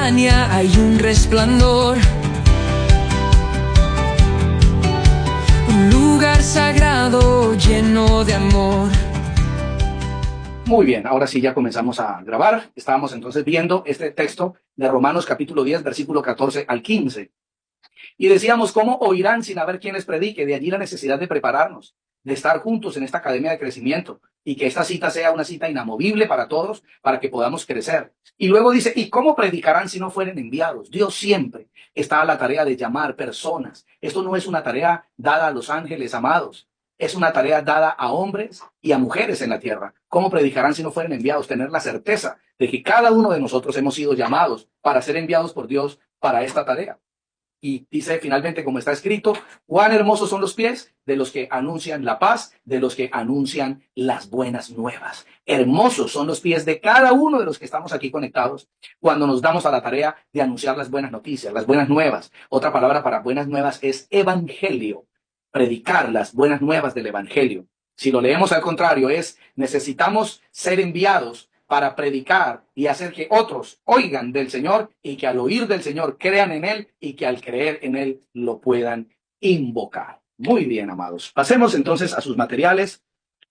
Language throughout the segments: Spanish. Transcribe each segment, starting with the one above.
montaña hay un resplandor, un lugar sagrado lleno de amor. Muy bien, ahora sí ya comenzamos a grabar. Estábamos entonces viendo este texto de Romanos capítulo 10, versículo 14 al 15. Y decíamos, ¿cómo oirán sin haber quien les predique? De allí la necesidad de prepararnos, de estar juntos en esta academia de crecimiento y que esta cita sea una cita inamovible para todos, para que podamos crecer. Y luego dice, ¿y cómo predicarán si no fueren enviados? Dios siempre está a la tarea de llamar personas. Esto no es una tarea dada a los ángeles amados. Es una tarea dada a hombres y a mujeres en la tierra. ¿Cómo predicarán si no fueren enviados? Tener la certeza de que cada uno de nosotros hemos sido llamados para ser enviados por Dios para esta tarea. Y dice finalmente, como está escrito, cuán hermosos son los pies de los que anuncian la paz, de los que anuncian las buenas nuevas. Hermosos son los pies de cada uno de los que estamos aquí conectados cuando nos damos a la tarea de anunciar las buenas noticias, las buenas nuevas. Otra palabra para buenas nuevas es evangelio. Predicar las buenas nuevas del evangelio. Si lo leemos al contrario, necesitamos ser enviados para predicar y hacer que otros oigan del Señor y que al oír del Señor crean en Él y que al creer en Él lo puedan invocar. Muy bien, amados. Pasemos entonces a sus materiales.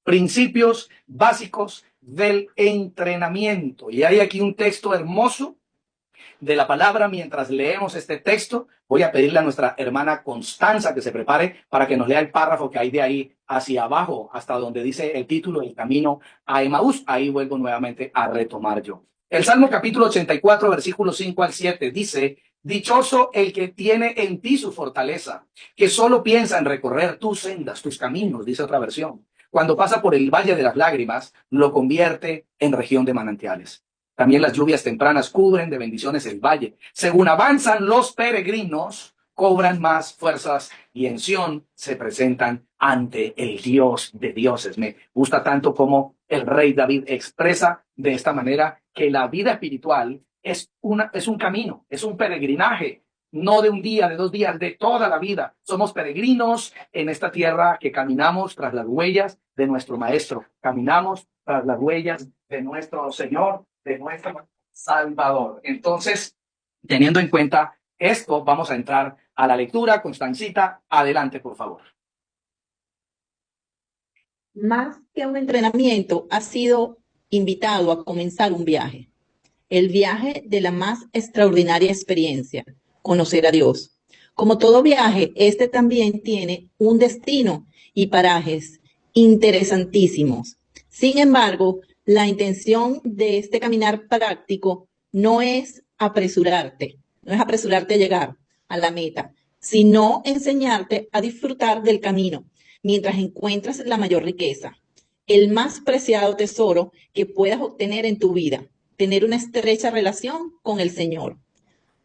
Principios básicos del entrenamiento. Y hay aquí un texto hermoso de la palabra. Mientras leemos este texto, voy a pedirle a nuestra hermana Constanza que se prepare para que nos lea el párrafo que hay de ahí hacia abajo, hasta donde dice el título, El camino a Emaús. Ahí vuelvo nuevamente a retomar yo. El Salmo capítulo 84, versículos 5 al 7 dice, dichoso el que tiene en ti su fortaleza, que solo piensa en recorrer tus sendas, tus caminos, dice otra versión. Cuando pasa por el valle de las lágrimas, lo convierte en región de manantiales. También las lluvias tempranas cubren de bendiciones el valle. Según avanzan los peregrinos, cobran más fuerzas y en Sión se presentan ante el Dios de dioses. Me gusta tanto como el rey David expresa de esta manera que la vida espiritual es un camino, es un peregrinaje, no de un día, de 2 días, de toda la vida. Somos peregrinos en esta tierra que caminamos tras las huellas de nuestro Maestro, caminamos tras las huellas de nuestro Señor, de nuestro Salvador. Entonces, teniendo en cuenta esto, vamos a entrar a la lectura. Constancita, adelante, por favor. Más que un entrenamiento, has sido invitado a comenzar un viaje. El viaje de la más extraordinaria experiencia, conocer a Dios. Como todo viaje, este también tiene un destino y parajes interesantísimos. Sin embargo, la intención de este caminar práctico no es apresurarte a llegar a la meta, sino enseñarte a disfrutar del camino mientras encuentras la mayor riqueza, el más preciado tesoro que puedas obtener en tu vida, tener una estrecha relación con el Señor.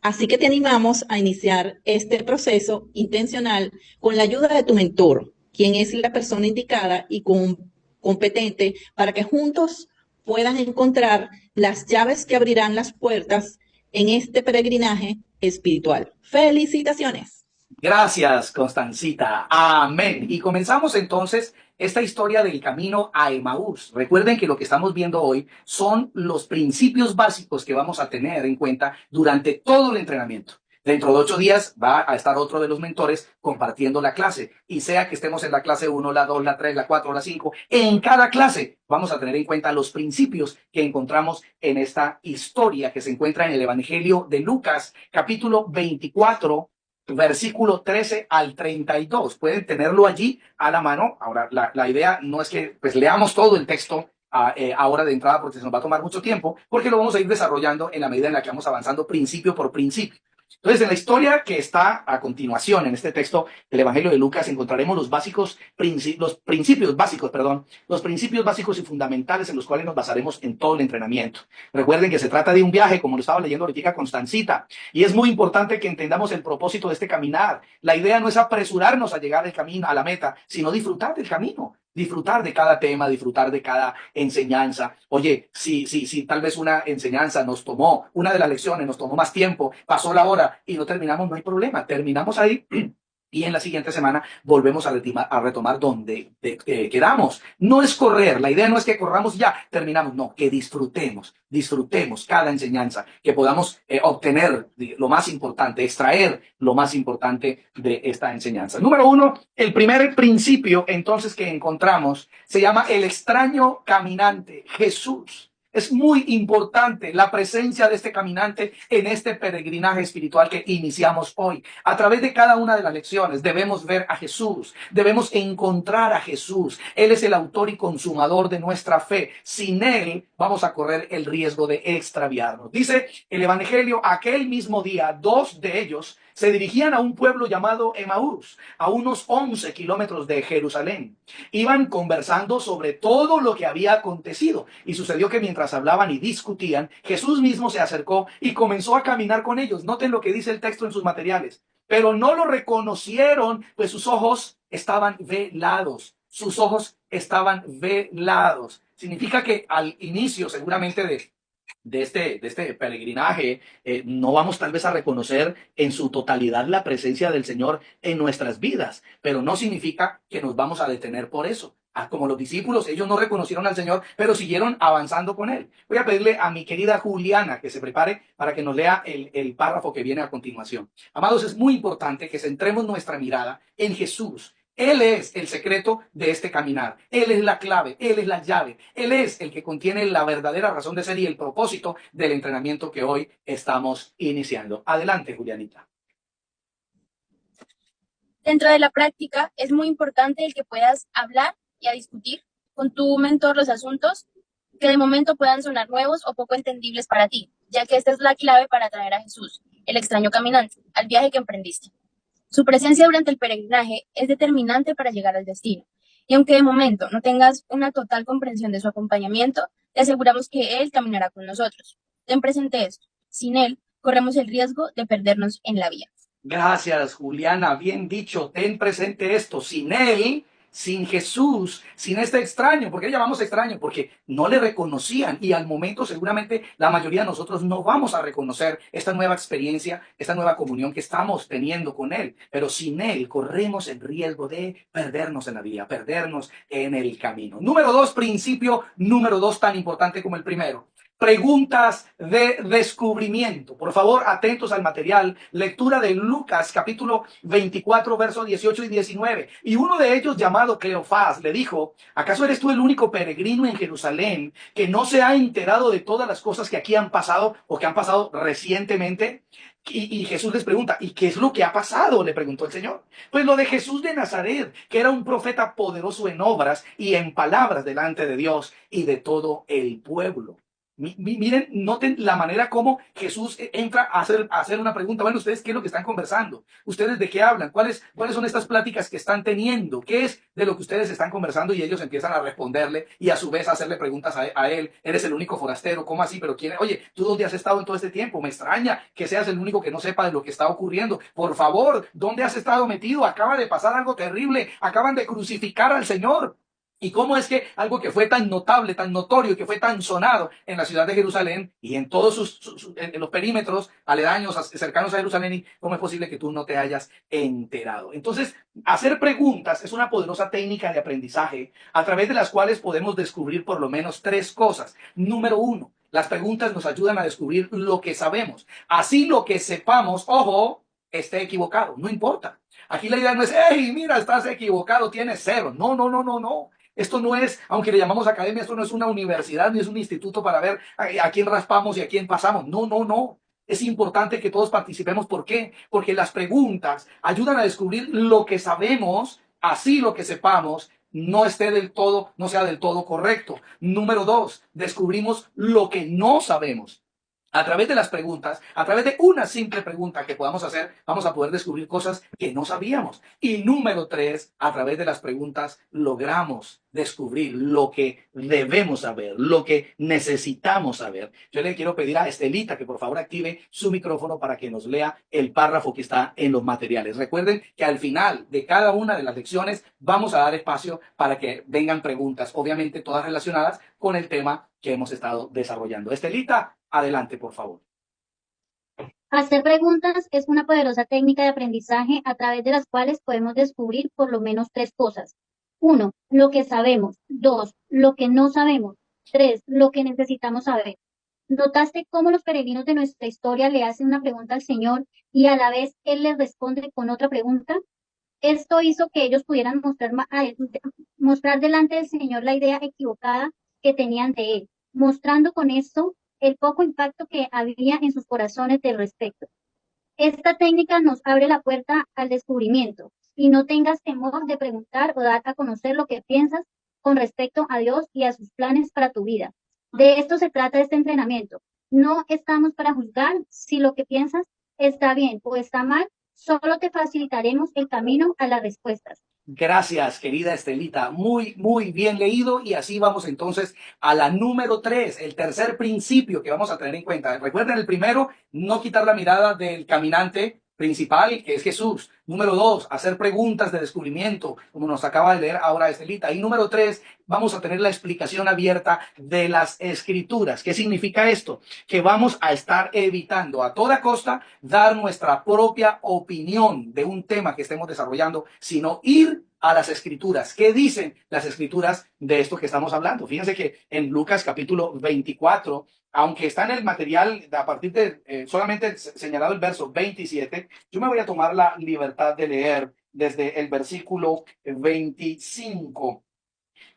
Así que te animamos a iniciar este proceso intencional con la ayuda de tu mentor, quien es la persona indicada y competente para que juntos puedan encontrar las llaves que abrirán las puertas en este peregrinaje espiritual. ¡Felicitaciones! Gracias, Constancita. Amén. Y comenzamos entonces esta historia del camino a Emaús. Recuerden que lo que estamos viendo hoy son los principios básicos que vamos a tener en cuenta durante todo el entrenamiento. Dentro de 8 días va a estar otro de los mentores compartiendo la clase. Y sea que estemos en la clase 1, la 2, la 3, la 4, la 5, en cada clase vamos a tener en cuenta los principios que encontramos en esta historia que se encuentra en el Evangelio de Lucas, capítulo 24, versículo 13 al 32. Pueden tenerlo allí a la mano. Ahora, la idea no es que pues leamos todo el texto ahora de entrada porque se nos va a tomar mucho tiempo, porque lo vamos a ir desarrollando en la medida en la que vamos avanzando principio por principio. Entonces, en la historia que está a continuación, en este texto del Evangelio de Lucas, encontraremos los principios básicos y fundamentales en los cuales nos basaremos en todo el entrenamiento. Recuerden que se trata de un viaje, como lo estaba leyendo ahorita Constancita, y es muy importante que entendamos el propósito de este caminar. La idea no es apresurarnos a llegar al camino, a la meta, sino disfrutar del camino. Disfrutar de cada tema, disfrutar de cada enseñanza. Oye, si tal vez una enseñanza una de las lecciones nos tomó más tiempo, pasó la hora y no terminamos, no hay problema. Terminamos ahí Y en la siguiente semana volvemos a retomar donde quedamos. No es correr, la idea no es que corramos y ya, terminamos, no, que disfrutemos cada enseñanza, que podamos obtener lo más importante, extraer lo más importante de esta enseñanza. Número uno, el primer principio entonces que encontramos se llama el extraño caminante, Jesús. Es muy importante la presencia de este caminante en este peregrinaje espiritual que iniciamos hoy. A través de cada una de las lecciones debemos ver a Jesús, debemos encontrar a Jesús. Él es el autor y consumador de nuestra fe. Sin Él vamos a correr el riesgo de extraviarnos. Dice el Evangelio, aquel mismo día, dos de ellos se dirigían a un pueblo llamado Emaús, a unos 11 kilómetros de Jerusalén. Iban conversando sobre todo lo que había acontecido. Y sucedió que mientras hablaban y discutían, Jesús mismo se acercó y comenzó a caminar con ellos. Noten lo que dice el texto en sus materiales. Pero no lo reconocieron, pues sus ojos estaban velados. Sus ojos estaban velados. Significa que al inicio, seguramente, de este peregrinaje, no vamos tal vez a reconocer en su totalidad la presencia del Señor en nuestras vidas, pero no significa que nos vamos a detener por eso. Como los discípulos, ellos no reconocieron al Señor, pero siguieron avanzando con Él. Voy a pedirle a mi querida Juliana que se prepare para que nos lea el párrafo que viene a continuación. Amados, es muy importante que centremos nuestra mirada en Jesús. Él es el secreto de este caminar. Él es la clave, Él es la llave. Él es el que contiene la verdadera razón de ser y el propósito del entrenamiento que hoy estamos iniciando. Adelante, Julianita. Dentro de la práctica es muy importante el que puedas hablar y a discutir con tu mentor los asuntos que de momento puedan sonar nuevos o poco entendibles para ti, ya que esta es la clave para atraer a Jesús, el extraño caminante, al viaje que emprendiste. Su presencia durante el peregrinaje es determinante para llegar al destino, y aunque de momento no tengas una total comprensión de su acompañamiento, te aseguramos que Él caminará con nosotros. Ten presente esto, sin Él corremos el riesgo de perdernos en la vía. Gracias, Juliana. Bien dicho, ten presente esto. Sin Él, sin Jesús, sin este extraño. ¿Por qué le llamamos extraño? Porque no le reconocían y al momento seguramente la mayoría de nosotros no vamos a reconocer esta nueva experiencia, esta nueva comunión que estamos teniendo con Él. Pero sin Él corremos el riesgo de perdernos en la vía, perdernos en el camino. Número dos, principio número dos, tan importante como el primero. Preguntas de descubrimiento. Por favor, atentos al material. Lectura de Lucas, capítulo 24, versos 18 y 19. Y uno de ellos, llamado Cleofás, le dijo, ¿acaso eres tú el único peregrino en Jerusalén que no se ha enterado de todas las cosas que aquí han pasado o que han pasado recientemente? Y Jesús les pregunta, ¿y qué es lo que ha pasado? Le preguntó el Señor. Pues lo de Jesús de Nazaret, que era un profeta poderoso en obras y en palabras delante de Dios y de todo el pueblo. Miren, noten la manera como Jesús entra a hacer una pregunta. Bueno, ¿ustedes qué es lo que están conversando? ¿Ustedes de qué hablan? ¿Cuáles son estas pláticas que están teniendo? ¿Qué es de lo que ustedes están conversando? Y ellos empiezan a responderle y a su vez a hacerle preguntas a él. Eres el único forastero, ¿cómo así? Pero quién, oye, ¿tú dónde has estado en todo este tiempo? Me extraña que seas el único que no sepa de lo que está ocurriendo. Por favor, ¿dónde has estado metido? Acaba de pasar algo terrible. Acaban de crucificar al Señor. ¿Y cómo es que algo que fue tan notable, tan notorio, que fue tan sonado en la ciudad de Jerusalén y en todos en los perímetros aledaños, cercanos a Jerusalén, y cómo es posible que tú no te hayas enterado? Entonces, hacer preguntas es una poderosa técnica de aprendizaje a través de las cuales podemos descubrir por lo menos tres cosas. Número uno, las preguntas nos ayudan a descubrir lo que sabemos. Así lo que sepamos, ojo, esté equivocado, no importa. Aquí la idea no es, hey, mira, estás equivocado, tienes cero. No, no, no, no, no. Esto no es, aunque le llamamos academia, esto no es una universidad ni es un instituto para ver a quién raspamos y a quién pasamos. No, no, no. Es importante que todos participemos. ¿Por qué? Porque las preguntas ayudan a descubrir lo que sabemos, así lo que sepamos no sea del todo correcto. Número dos, descubrimos lo que no sabemos. A través de las preguntas, a través de una simple pregunta que podamos hacer, vamos a poder descubrir cosas que no sabíamos. Y número tres, a través de las preguntas logramos descubrir lo que debemos saber, lo que necesitamos saber. Yo le quiero pedir a Estelita que por favor active su micrófono para que nos lea el párrafo que está en los materiales. Recuerden que al final de cada una de las lecciones vamos a dar espacio para que vengan preguntas, obviamente todas relacionadas con el tema que hemos estado desarrollando. Estelita, adelante, por favor. Hacer preguntas es una poderosa técnica de aprendizaje a través de las cuales podemos descubrir por lo menos tres cosas. 1. Lo que sabemos. 2. Lo que no sabemos. 3. Lo que necesitamos saber. ¿Notaste cómo los peregrinos de nuestra historia le hacen una pregunta al Señor y a la vez Él les responde con otra pregunta? Esto hizo que ellos pudieran mostrar delante del Señor la idea equivocada que tenían de Él, mostrando con esto el poco impacto que había en sus corazones del respecto. Esta técnica nos abre la puerta al descubrimiento y no tengas temor de preguntar o dar a conocer lo que piensas con respecto a Dios y a sus planes para tu vida. De esto se trata este entrenamiento. No estamos para juzgar si lo que piensas está bien o está mal, solo te facilitaremos el camino a las respuestas. Gracias, querida Estelita. Muy, muy bien leído. Y así vamos entonces a la número 3, el tercer principio que vamos a tener en cuenta. Recuerden el primero, no quitar la mirada del caminante principal, que es Jesús. Número 2, hacer preguntas de descubrimiento, como nos acaba de leer ahora Estelita. Y número 3, vamos a tener la explicación abierta de las Escrituras. ¿Qué significa esto? Que vamos a estar evitando a toda costa dar nuestra propia opinión de un tema que estemos desarrollando, sino ir a las Escrituras. ¿Qué dicen las Escrituras de esto que estamos hablando? Fíjense que en Lucas capítulo 24, aunque está en el material a partir de solamente señalado el verso 27, yo me voy a tomar la libertad de leer desde el versículo 25.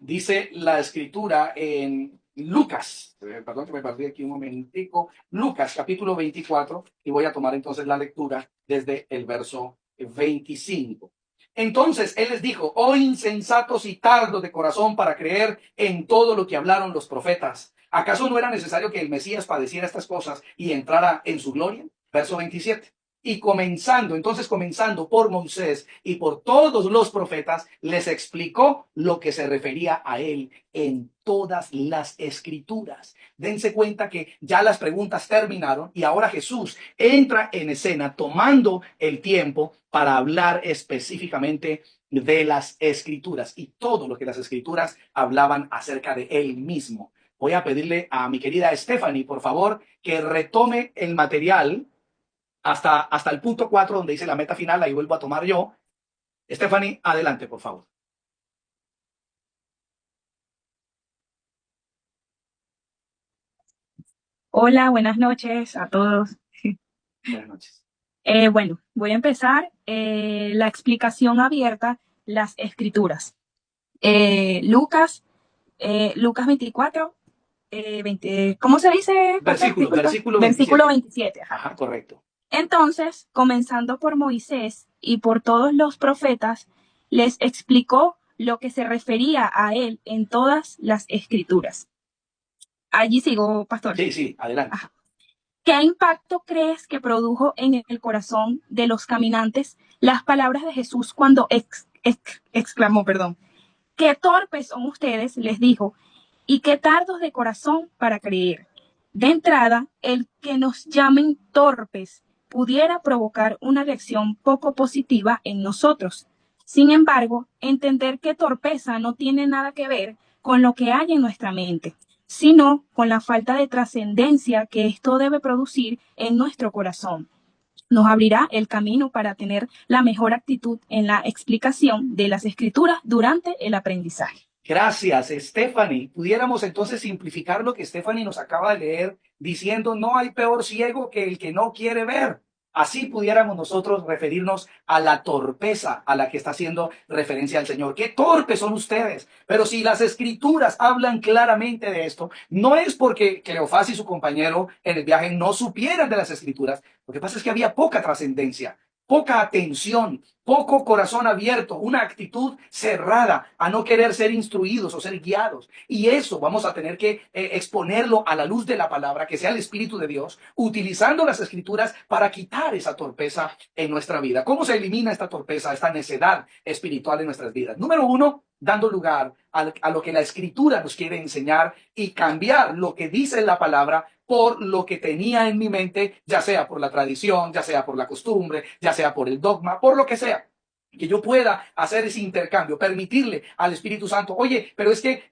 Dice la Escritura en Lucas, perdón que me perdí aquí un momentico, Lucas capítulo 24, y voy a tomar entonces la lectura desde el verso 25. Entonces él les dijo: oh insensatos y tardos de corazón para creer en todo lo que hablaron los profetas. ¿Acaso no era necesario que el Mesías padeciera estas cosas y entrara en su gloria? Verso 27. Y comenzando por Moisés y por todos los profetas, les explicó lo que se refería a él en todas las Escrituras. Dense cuenta que ya las preguntas terminaron y ahora Jesús entra en escena tomando el tiempo para hablar específicamente de las Escrituras y todo lo que las Escrituras hablaban acerca de él mismo. Voy a pedirle a mi querida Stephanie, por favor, que retome el material hasta el punto 4, donde dice la meta final. Ahí vuelvo a tomar yo. Stephanie, adelante, por favor. Hola, buenas noches a todos. Buenas noches. Bueno, voy a empezar la explicación abierta, las escrituras. Lucas 24, 20, ¿cómo se dice? Versículo 27. Versículo 27. Ajá, correcto. Entonces, comenzando por Moisés y por todos los profetas, les explicó lo que se refería a él en todas las escrituras. Allí sigo, pastor. Sí, adelante. Ajá. ¿Qué impacto crees que produjo en el corazón de los caminantes las palabras de Jesús cuando exclamó, qué torpes son ustedes, les dijo, y qué tardos de corazón para creer? De entrada, el que nos llamen torpes pudiera provocar una reacción poco positiva en nosotros. Sin embargo, entender que torpeza no tiene nada que ver con lo que hay en nuestra mente, sino con la falta de trascendencia que esto debe producir en nuestro corazón. Nos abrirá el camino para tener la mejor actitud en la explicación de las Escrituras durante el aprendizaje. Gracias, Stephanie. Pudiéramos entonces simplificar lo que Stephanie nos acaba de leer diciendo: no hay peor ciego que el que no quiere ver. Así pudiéramos nosotros referirnos a la torpeza a la que está haciendo referencia el Señor. ¡Qué torpes son ustedes! Pero si las Escrituras hablan claramente de esto, no es porque Cleofás y su compañero en el viaje no supieran de las Escrituras. Lo que pasa es que había poca trascendencia, poca atención, poco corazón abierto, una actitud cerrada a no querer ser instruidos o ser guiados. Y eso vamos a tener que exponerlo a la luz de la palabra, que sea el Espíritu de Dios, utilizando las Escrituras para quitar esa torpeza en nuestra vida. ¿Cómo se elimina esta torpeza, esta necedad espiritual en nuestras vidas? Número 1, dando lugar a lo que la Escritura nos quiere enseñar y cambiar lo que dice la palabra por lo que tenía en mi mente, ya sea por la tradición, ya sea por la costumbre, ya sea por el dogma, por lo que sea. que yo pueda hacer ese intercambio, permitirle al Espíritu Santo. Oye, pero es que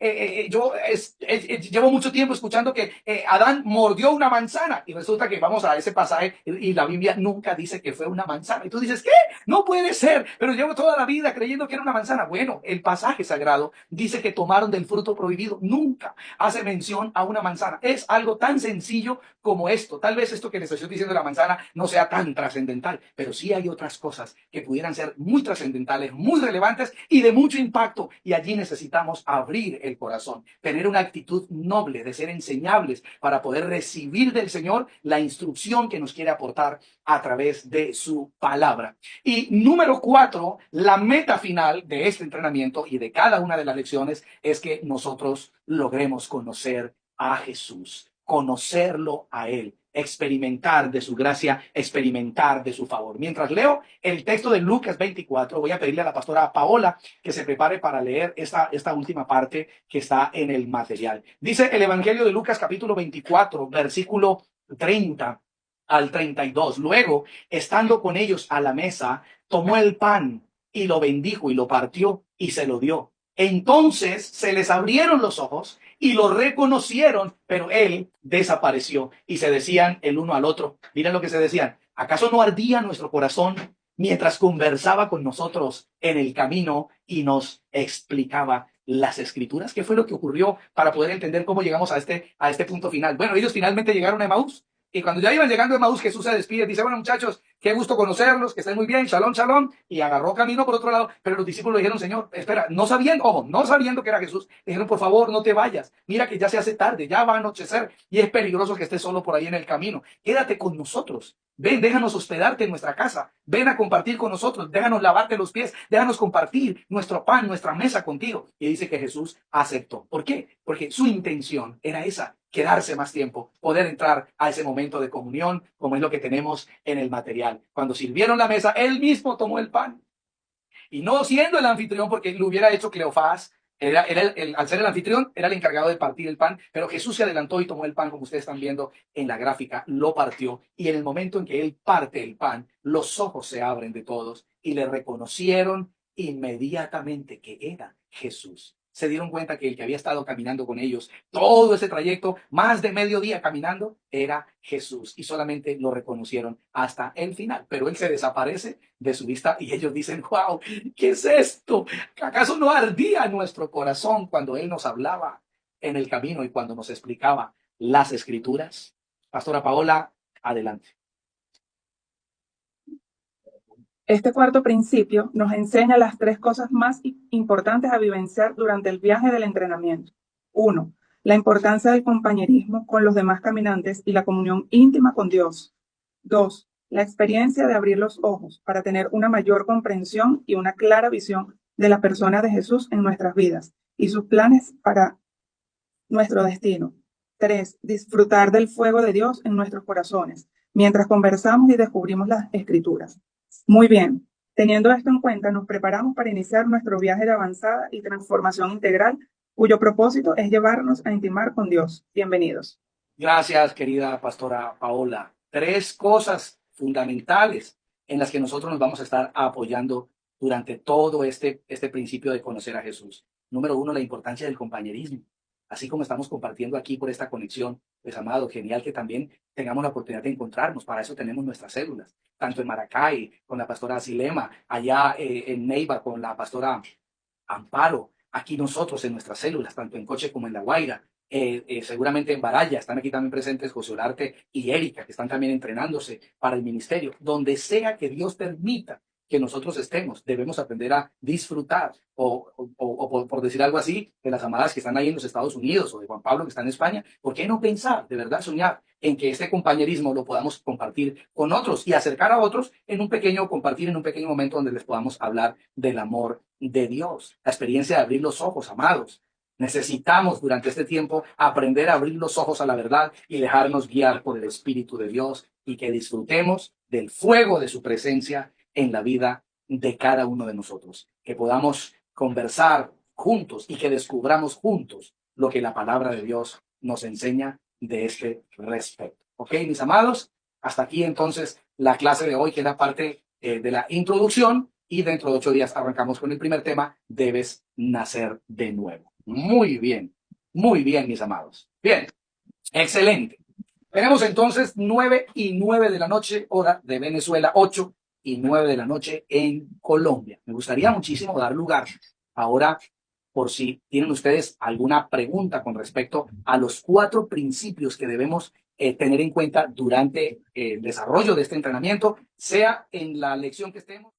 llevo mucho tiempo escuchando que Adán mordió una manzana y resulta que vamos a ese pasaje y la Biblia nunca dice que fue una manzana. Y tú dices, ¿qué? No puede ser, pero llevo toda la vida creyendo que era una manzana. Bueno, el pasaje sagrado dice que tomaron del fruto prohibido. Nunca hace mención a una manzana. Es algo tan sencillo como esto. Tal vez esto que les estoy diciendo de la manzana no sea tan trascendental, pero sí hay otras cosas que pudieran ser muy trascendentales, muy relevantes y de mucho impacto. Y allí necesitamos abrir el corazón, tener una actitud noble, de ser enseñables para poder recibir del Señor la instrucción que nos quiere aportar a través de su palabra. Y número 4, la meta final de este entrenamiento y de cada una de las lecciones es que nosotros logremos conocer a Jesús, conocerlo a Él, experimentar de su gracia, experimentar de su favor. Mientras leo el texto de Lucas 24, voy a pedirle a la pastora Paola que se prepare para leer esta última parte que está en el material. Dice el Evangelio de Lucas capítulo 24, versículo 30 al 32. Luego, estando con ellos a la mesa, tomó el pan y lo bendijo y lo partió y se lo dio. Entonces se les abrieron los ojos y lo reconocieron, pero él desapareció. Y se decían el uno al otro, miren lo que se decían: ¿acaso no ardía nuestro corazón mientras conversaba con nosotros en el camino y nos explicaba las escrituras? ¿Qué fue lo que ocurrió para poder entender cómo llegamos a este punto final? Bueno, ellos finalmente llegaron a Emaús. Y cuando ya iban llegando a Emaús, Jesús se despide, dice: bueno, muchachos, qué gusto conocerlos, que estén muy bien, shalom, shalom, y agarró camino por otro lado. Pero los discípulos le dijeron: Señor, espera, no sabiendo que era Jesús, le dijeron: por favor, no te vayas, mira que ya se hace tarde, ya va a anochecer, y es peligroso que estés solo por ahí en el camino, quédate con nosotros, ven, déjanos hospedarte en nuestra casa, ven a compartir con nosotros, déjanos lavarte los pies, déjanos compartir nuestro pan, nuestra mesa contigo. Y dice que Jesús aceptó. ¿Por qué? Porque su intención era esa: quedarse más tiempo, poder entrar a ese momento de comunión, como es lo que tenemos en el material. Cuando sirvieron la mesa, él mismo tomó el pan. Y no siendo el anfitrión, porque lo hubiera hecho Cleofás, al ser el anfitrión, era el encargado de partir el pan, pero Jesús se adelantó y tomó el pan, como ustedes están viendo en la gráfica, lo partió. Y en el momento en que él parte el pan, los ojos se abren de todos y le reconocieron inmediatamente que era Jesús. Se dieron cuenta que el que había estado caminando con ellos todo ese trayecto, más de medio día caminando, era Jesús, y solamente lo reconocieron hasta el final. Pero él se desaparece de su vista y ellos dicen: wow, ¿qué es esto? ¿Acaso no ardía nuestro corazón cuando él nos hablaba en el camino y cuando nos explicaba las escrituras? Pastora Paola, adelante. Este cuarto principio nos enseña las 3 cosas más importantes a vivenciar durante el viaje del entrenamiento. 1. La importancia del compañerismo con los demás caminantes y la comunión íntima con Dios. 2. La experiencia de abrir los ojos para tener una mayor comprensión y una clara visión de la persona de Jesús en nuestras vidas y sus planes para nuestro destino. 3. Disfrutar del fuego de Dios en nuestros corazones mientras conversamos y descubrimos las escrituras. Muy bien, teniendo esto en cuenta, nos preparamos para iniciar nuestro viaje de avanzada y transformación integral, cuyo propósito es llevarnos a intimar con Dios. Bienvenidos. Gracias, querida pastora Paola. 3 cosas fundamentales en las que nosotros nos vamos a estar apoyando durante todo este principio de conocer a Jesús. Número 1, la importancia del compañerismo. Así como estamos compartiendo aquí por esta conexión, pues amado, genial que también tengamos la oportunidad de encontrarnos. Para eso tenemos nuestras células, tanto en Maracay con la pastora Silema, allá en Neiva con la pastora Amparo, aquí nosotros en nuestras células, tanto en Coche como en La Guaira, seguramente en Baraya, están aquí también presentes José Olarte y Erika, que están también entrenándose para el ministerio. Donde sea que Dios permita que nosotros estemos, debemos aprender a disfrutar, o por decir algo así, de las amadas que están ahí en los Estados Unidos, o de Juan Pablo que está en España. ¿Por qué no pensar, de verdad soñar, en que este compañerismo lo podamos compartir con otros y acercar a otros compartir en un pequeño momento donde les podamos hablar del amor de Dios? La experiencia de abrir los ojos, amados. Necesitamos durante este tiempo aprender a abrir los ojos a la verdad y dejarnos guiar por el Espíritu de Dios, y que disfrutemos del fuego de su presencia en la vida de cada uno de nosotros. Que podamos conversar juntos y que descubramos juntos lo que la palabra de Dios nos enseña de este respecto. ¿Ok, mis amados? Hasta aquí entonces la clase de hoy, que es la parte de la introducción, y dentro de 8 días arrancamos con el primer tema, debes nacer de nuevo. Muy bien, mis amados. Bien, excelente. Tenemos entonces 9:09 de la noche, hora de Venezuela, 8:09 de la noche en Colombia. Me gustaría muchísimo dar lugar ahora, por si tienen ustedes alguna pregunta con respecto a los 4 principios que debemos tener en cuenta durante el desarrollo de este entrenamiento, sea en la lección que estemos.